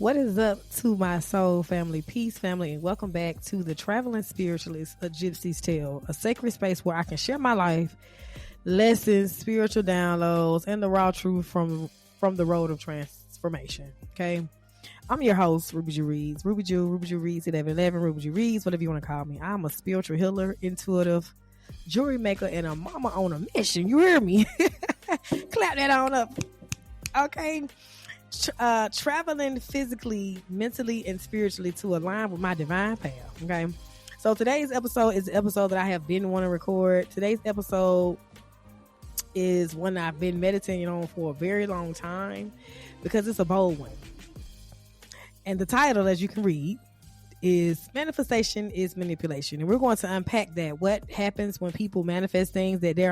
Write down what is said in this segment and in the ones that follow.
What is up to my soul family, peace family, and welcome back to the Travelin Spiritualist, a Gypsiys Tale, a sacred space where I can share my life, lessons, spiritual downloads, and the raw truth from the road of transformation. Okay, I'm your host, Ruby Jew Reads, Ruby Jew Reads 1111, Ruby Jew Reads, whatever you want to call me. I'm a spiritual healer, intuitive, jewelry maker, and a mama on a mission. You hear me? Clap that on up. Okay. Traveling physically, mentally, and spiritually to align with my divine path. Okay, so today's episode is the episode that I have been wanting to record. Today's episode is one I've been meditating on for a very long time because it's a bold one. And the title, as you can read, is Manifestation is Manipulation. And we're going to unpack that. What happens when people manifest things that they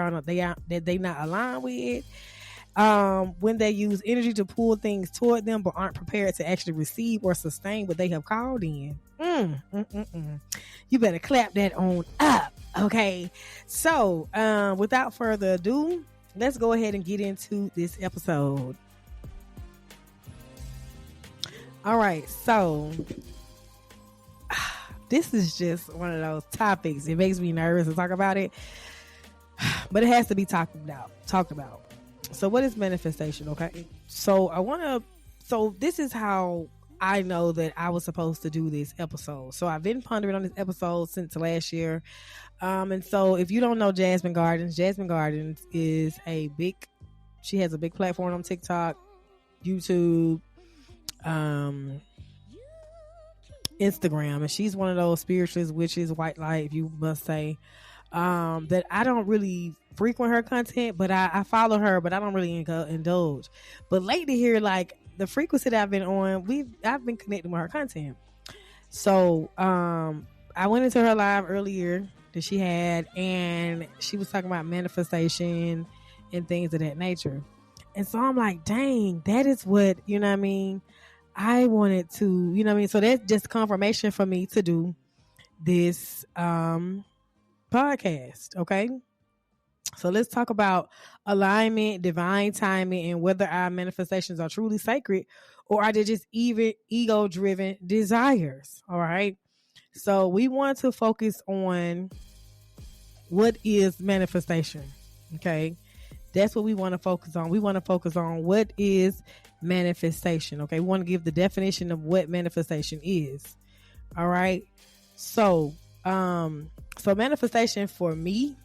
not aligned with? When they use energy to pull things toward them but aren't prepared to actually receive or sustain what they have called in. You better clap that on up. Okay, so without further ado, let's go ahead and get into this episode. All right, so this is just one of those topics. It makes me nervous to talk about it, but it has to be talked about. So what is manifestation? Okay. So this is how I know that I was supposed to do this episode. So I've been pondering on this episode since last year. And so if you don't know Jasmine Gardens is she has a big platform on TikTok, YouTube, Instagram. And she's one of those spiritualists, witches, white light, you must say, that I don't really frequent her content, but I follow her, but I don't really indulge. But lately here, like the frequency that I've been on, I've been connecting with her content. So I went into her live earlier that she had, and she was talking about manifestation and things of that nature. And so I'm like, dang, that is what, you know what I mean? I wanted to, you know what I mean? So that's just confirmation for me to do this podcast. Okay, so let's talk about alignment, divine timing, and whether our manifestations are truly sacred or are they just even ego-driven desires. All right, so we want to focus on what is manifestation. Okay, that's what we want to focus on. We want to focus on what is manifestation. Okay, we want to give the definition of what manifestation is. All right, so manifestation for me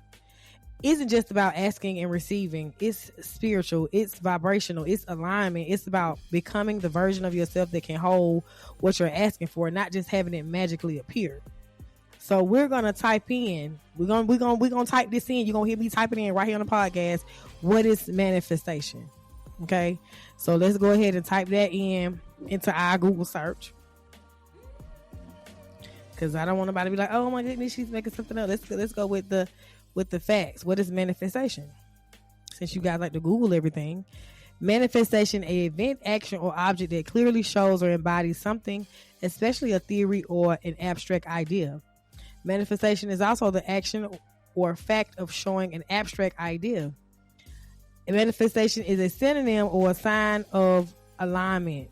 isn't just about asking and receiving. It's spiritual, it's vibrational, it's alignment. It's about becoming the version of yourself that can hold what you're asking for, not just having it magically appear. So we're gonna type in. We're gonna type this in. You're gonna hear me typing in right here on the podcast. What is manifestation? Okay, so let's go ahead and type that into our Google search. Because I don't want nobody to be like, oh my goodness, she's making something up. Let's go with the facts. What is manifestation? Since you guys like to Google everything. Manifestation, an event, action, or object that clearly shows or embodies something, especially a theory or an abstract idea. Manifestation is also the action or fact of showing an abstract idea. A manifestation is a synonym or a sign of alignment.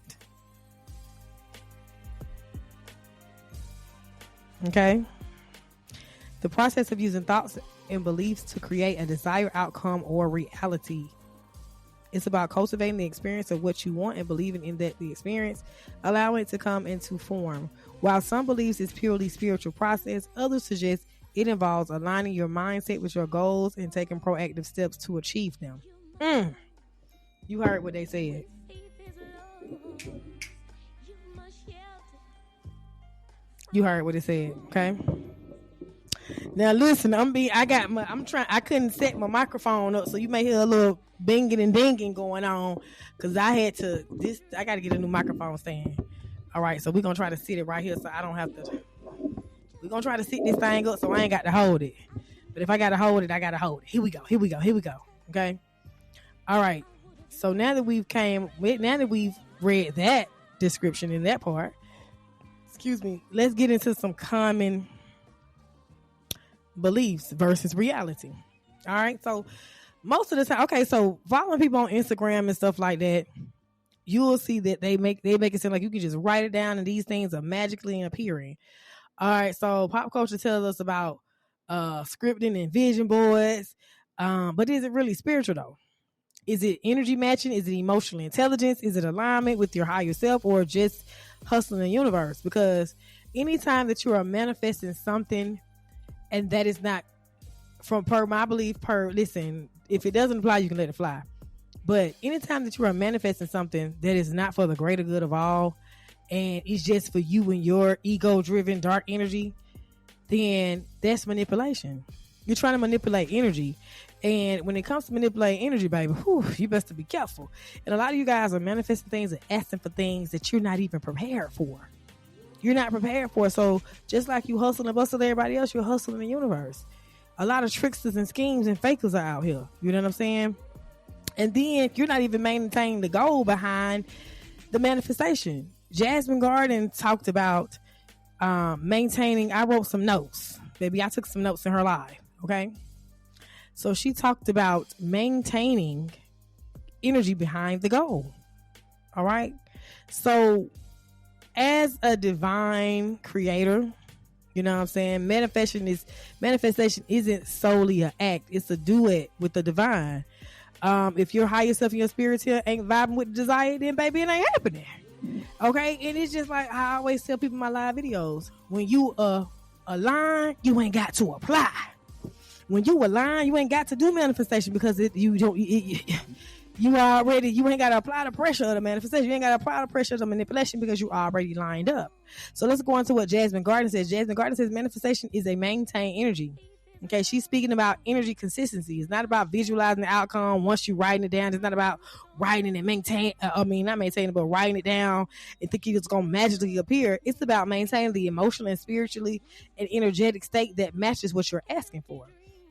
Okay. The process of using thoughts and beliefs to create a desired outcome or reality. It's about cultivating the experience of what you want and believing in the experience, allowing it to come into form. While some beliefs is purely spiritual process, others suggest it involves aligning your mindset with your goals and taking proactive steps to achieve them. You heard what they said. You heard what it said, okay? Now listen, I couldn't set my microphone up, so you may hear a little binging and dinging going on, because I got to get a new microphone stand. All right, so we're going to try to sit it right here so I don't have to. We're going to try to sit this thing up so I ain't got to hold it. But if I got to hold it, I got to hold it. Here we go. Okay? All right. So now that we've read that description in that part, let's get into some common beliefs versus reality. All right, so most of the time, okay, so following people on Instagram and stuff like that, you will see that they make it seem like you can just write it down and these things are magically appearing. All right, so pop culture tells us about scripting and vision boards, but is it really spiritual though? Is it energy matching? Is it emotional intelligence? Is it alignment with your higher self, or just hustling the universe? Because anytime that you are manifesting something and that is not from my belief, listen, if it doesn't apply, you can let it fly. But anytime that you are manifesting something that is not for the greater good of all, and it's just for you and your ego-driven dark energy, then that's manipulation. You're trying to manipulate energy. And when it comes to manipulating energy, baby, you best to be careful. And a lot of you guys are manifesting things and asking for things that you're not even prepared for. You're not prepared for. So just like you hustle and bustle everybody else, you're hustling the universe. A lot of tricksters and schemes and fakers are out here. You know what I'm saying? And then you're not even maintaining the goal behind the manifestation. Jasmine Garden talked about maintaining. I wrote some notes. Baby, I took some notes in her live. Okay. So she talked about maintaining energy behind the goal. All right. So as a divine creator, you know what I'm saying? Manifestation isn't solely an act. It's a duet with the divine. If your higher self and your spirit here ain't vibing with desire, then baby, it ain't happening. Okay. And it's just like I always tell people in my live videos, when you align, you ain't got to apply. When you align, you ain't got to do manifestation because you ain't got to apply the pressure of the manifestation. You ain't got to apply the pressure of the manipulation because you already lined up. So let's go on to what Jasmine Garden says. Jasmine Garden says manifestation is a maintained energy. Okay, she's speaking about energy consistency. It's not about visualizing the outcome once you writing it down. It's not about writing and but writing it down and thinking it's going to magically appear. It's about maintaining the emotional and spiritually and energetic state that matches what you're asking for.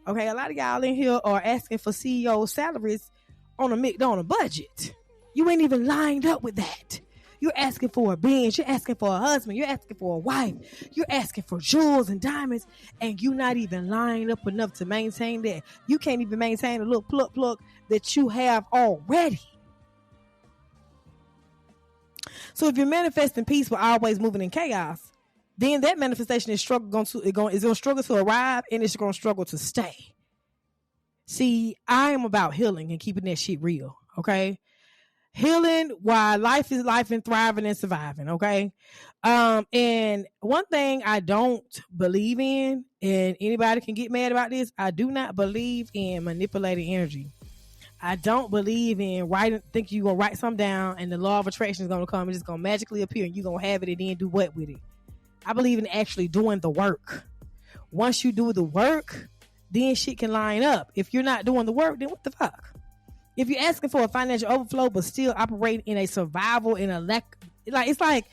Okay, a lot of y'all in here are asking for CEO salaries on a budget. You ain't even lined up with that. You're asking for a Benz. You're asking for a husband. You're asking for a wife. You're asking for jewels and diamonds, and you're not even lined up enough to maintain that. You can't even maintain a little pluck that you have already. So if you're manifesting peace but always moving in chaos, then that manifestation is going to struggle to arrive, and it's going to struggle to stay. See, I am about healing and keeping that shit real. Okay. Healing while life is life and thriving and surviving. Okay. And one thing I don't believe in, and anybody can get mad about this, I do not believe in manipulating energy. I don't believe in think you're going to write something down and the law of attraction is going to come and it's going to magically appear and you're going to have it and then do what with it. I believe in actually doing the work. Once you do the work, then shit can line up. If you're not doing the work, then what the fuck? If you're asking for a financial overflow but still operating in a survival in a lack, it's like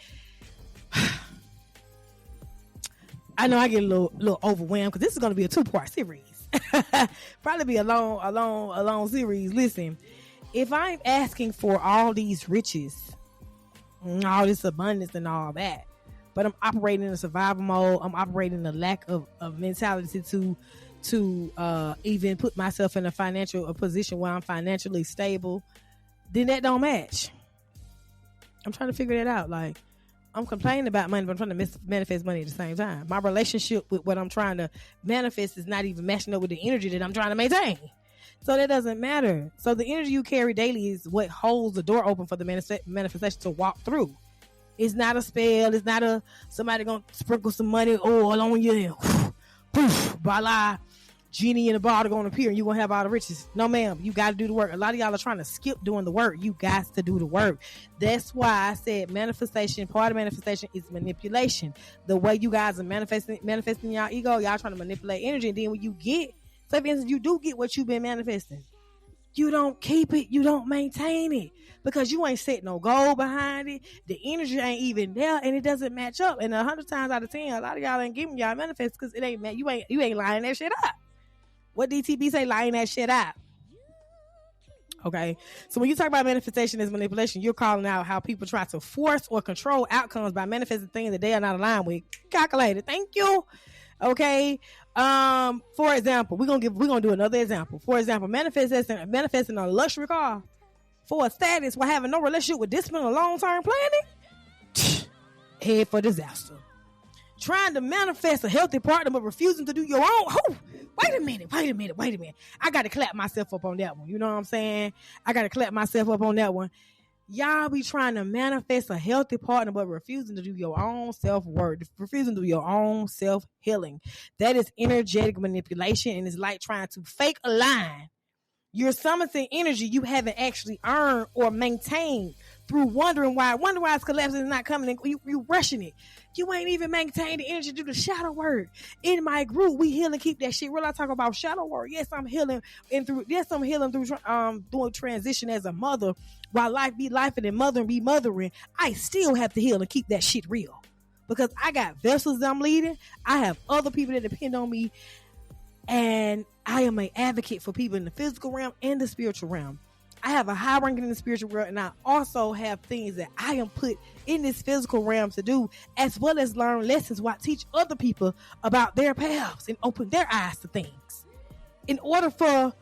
I know I get a little overwhelmed because this is going to be a 2-part series. Probably be a long series. Listen, if I'm asking for all these riches, all this abundance and all that, but I'm operating in a survival mode, I'm operating in a lack of mentality to even put myself in a position where I'm financially stable, then that don't match. I'm trying to figure that out. Like, I'm complaining about money, but I'm trying to manifest money at the same time. My relationship with what I'm trying to manifest is not even matching up with the energy that I'm trying to maintain. So that doesn't matter. So the energy you carry daily is what holds the door open for the manifestation to walk through. It's not a spell. It's not somebody gonna sprinkle some money oil on you and whoosh, poof, voila, genie in the bottle gonna appear and you're gonna have all the riches. No, ma'am, you gotta do the work. A lot of y'all are trying to skip doing the work. You got to do the work. That's why I said manifestation, part of manifestation is manipulation. The way you guys are manifesting your ego, y'all trying to manipulate energy, and then when you get, so for instance, you do get what you've been manifesting, you don't keep it, you don't maintain it because you ain't set no goal behind it. The energy ain't even there and it doesn't match up. And 100 times out of 10, a lot of y'all ain't giving y'all manifest because it ain't you ain't lining that shit up. What DTB say? Lying that shit out. Okay. So when you talk about manifestation as manipulation, you're calling out how people try to force or control outcomes by manifesting things that they are not aligned with. Calculated. Thank you. Okay. For example, we're gonna do another example. For example, manifesting a luxury car for a status while having no relationship with discipline or long-term planning, head for disaster. Trying to manifest a healthy partner but refusing to do your own. Oh, wait a minute. I got to clap myself up on that one. You know what I'm saying? I got to clap myself up on that one. Y'all be trying to manifest a healthy partner but refusing to do your own self-work, refusing to do your own self-healing. That is energetic manipulation, and it's like trying to fake a line. You're summoning energy you haven't actually earned or maintained through wondering why it's collapsing and not coming. And you rushing it. You ain't even maintained the energy to do the shadow work. In my group, we heal and keep that shit real. I talk about shadow work. Yes, I'm healing through doing transition as a mother. While life be life and mother be mothering, I still have to heal and keep that shit real. Because I got vessels that I'm leading. I have other people that depend on me. And I am an advocate for people in the physical realm and the spiritual realm. I have a high ranking in the spiritual world, and I also have things that I am put in this physical realm to do, as well as learn lessons while I teach other people about their paths and open their eyes to things. In order for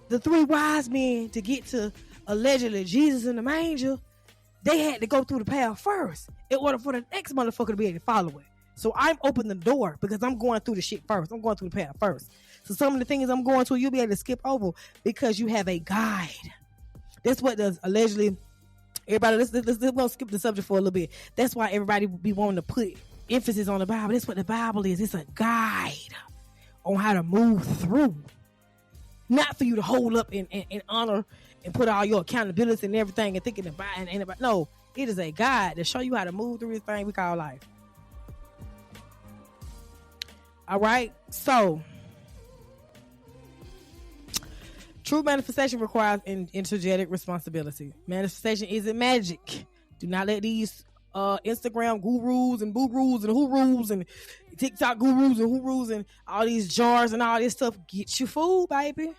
the three wise men to get to allegedly Jesus in the manger, they had to go through the path first in order for the next motherfucker to be able to follow it. So I'm opening the door because I'm going through the shit first. I'm going through the path first. So some of the things I'm going through, you'll be able to skip over because you have a guide. That's what does allegedly. Everybody, let's we'll skip the subject for a little bit. That's why everybody be wanting to put emphasis on the Bible. That's what the Bible is. It's a guide on how to move through. Not for you to hold up and honor and put all your accountability and everything and thinking about and no, it is a guide to show you how to move through this thing we call life. All right, so true manifestation requires energetic responsibility. Manifestation isn't magic. Do not let these Instagram gurus and gurus and hurus and TikTok gurus and hurus and all these jars and all this stuff get you fooled, baby.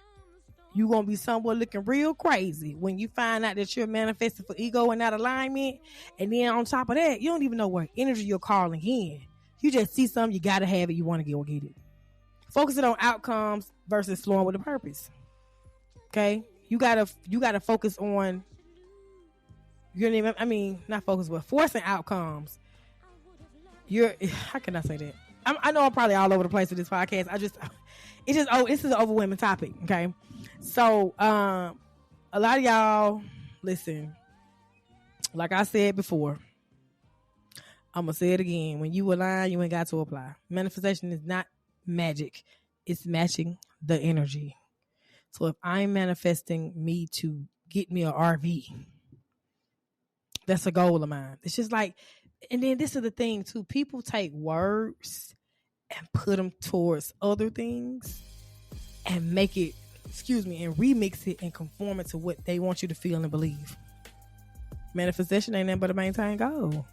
You're going to be somewhere looking real crazy when you find out that you're manifesting for ego and not alignment. And then on top of that, you don't even know what energy you're calling in. You just see something, you got to have it, you want to go get it. Focusing on outcomes versus flowing with a purpose. Okay? You gotta focus on, not focus, but forcing outcomes. How can I say that? I know I'm probably all over the place with this podcast. This is an overwhelming topic. Okay? So, a lot of y'all, listen, like I said before, I'm going to say it again. When you align, you ain't got to apply. Manifestation is not magic. It's matching the energy. So if I'm manifesting me to get me an RV, that's a goal of mine. It's just like, and then this is the thing too. People take words and put them towards other things and make it, and remix it and conform it to what they want you to feel and believe. Manifestation ain't nothing but a maintained goal.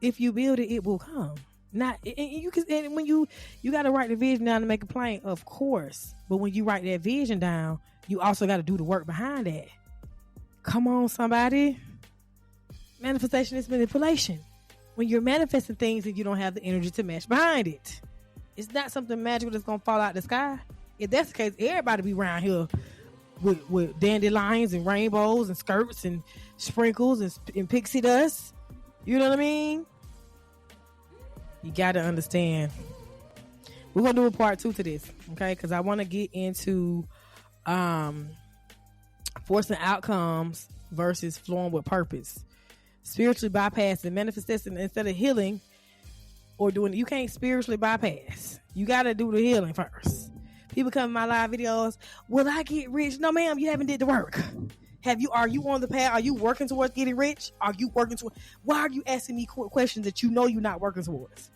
If you build it, it will come. Not, and you can, and when you got to write the vision down to make a plan, of course. But when you write that vision down, you also got to do the work behind that. Come on, somebody. Manifestation is manipulation. When you're manifesting things and you don't have the energy to match behind it, it's not something magical that's gonna fall out the sky. If that's the case, everybody be around here with dandelions and rainbows and skirts and sprinkles and pixie dust. You know what I mean? You got to understand. We're going to do a part 2 to this, okay? Because I want to get into forcing outcomes versus flowing with purpose. Spiritually bypassing, manifesting instead of healing or doing it. You can't spiritually bypass. You got to do the healing first. People come in my live videos, will I get rich? No, ma'am, you haven't did the work. Are you on the path? Are you working towards getting rich? Why are you asking me questions that you know you're not working towards?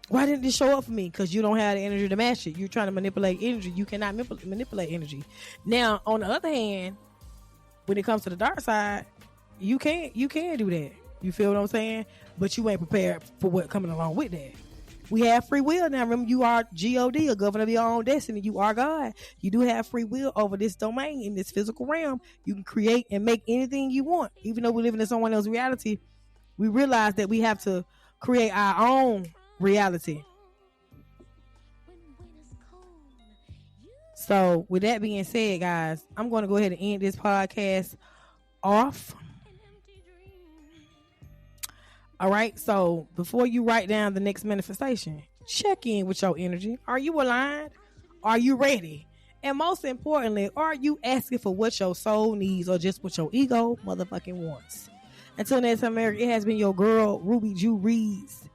Why didn't this show up for me? Because you don't have the energy to match it. You're trying to manipulate energy. You cannot manipulate energy. Now, on the other hand, when it comes to the dark side, you can do that. You feel what I'm saying? But you ain't prepared for what coming along with that. We have free will now. Remember, you are G-O-D, a governor of your own destiny. You are God. You do have free will over this domain in this physical realm. You can create and make anything you want. Even though we live in someone else's reality, we realize that we have to create our own reality. So with that being said, guys, I'm going to go ahead and end this podcast off. All right. So before you write down the next manifestation, check in with your energy. Are you aligned? Are you ready? And most importantly, are you asking for what your soul needs or just what your ego motherfucking wants? Until next time, America, it has been your girl, Ruby Jew Reeds,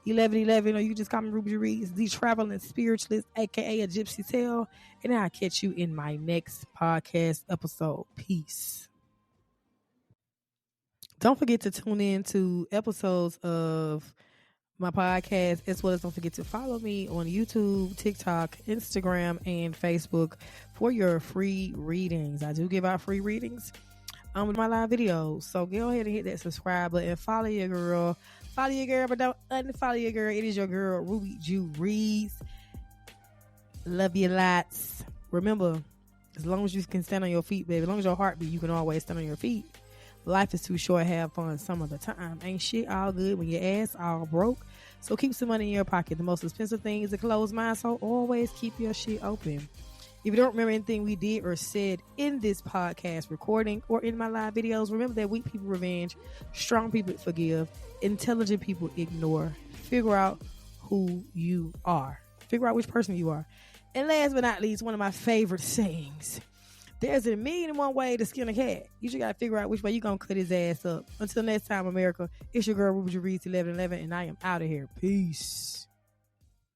1111, or you just call me Ruby Jew Reeds, Thee Travelin Spiritualist, aka a Gypsiys Tale. And I'll catch you in my next podcast episode. Peace. Don't forget to tune in to episodes of my podcast, as well as don't forget to follow me on YouTube, TikTok, Instagram, and Facebook for your free readings. I do give out free readings with my live videos. So go ahead and hit that subscribe button. Follow your girl. Follow your girl, but don't unfollow your girl. It is your girl, Ruby Jew Reeds. Love you lots. Remember, as long as you can stand on your feet, baby, as long as your heart beat, you can always stand on your feet. Life is too short. Have fun some of the time. Ain't shit all good when your ass all broke. So keep some money in your pocket. The most expensive thing is a closed mind. So always keep your shit open. If you don't remember anything we did or said in this podcast recording or in my live videos, remember that weak people revenge, strong people forgive, intelligent people ignore. Figure out who you are. Figure out which person you are. And last but not least, one of my favorite sayings. There's a million and one way to skin a cat. You just got to figure out which way you're going to cut his ass up. Until next time, America, it's your girl, Ruby Jew Reeds, 1111, and I am out of here. Peace.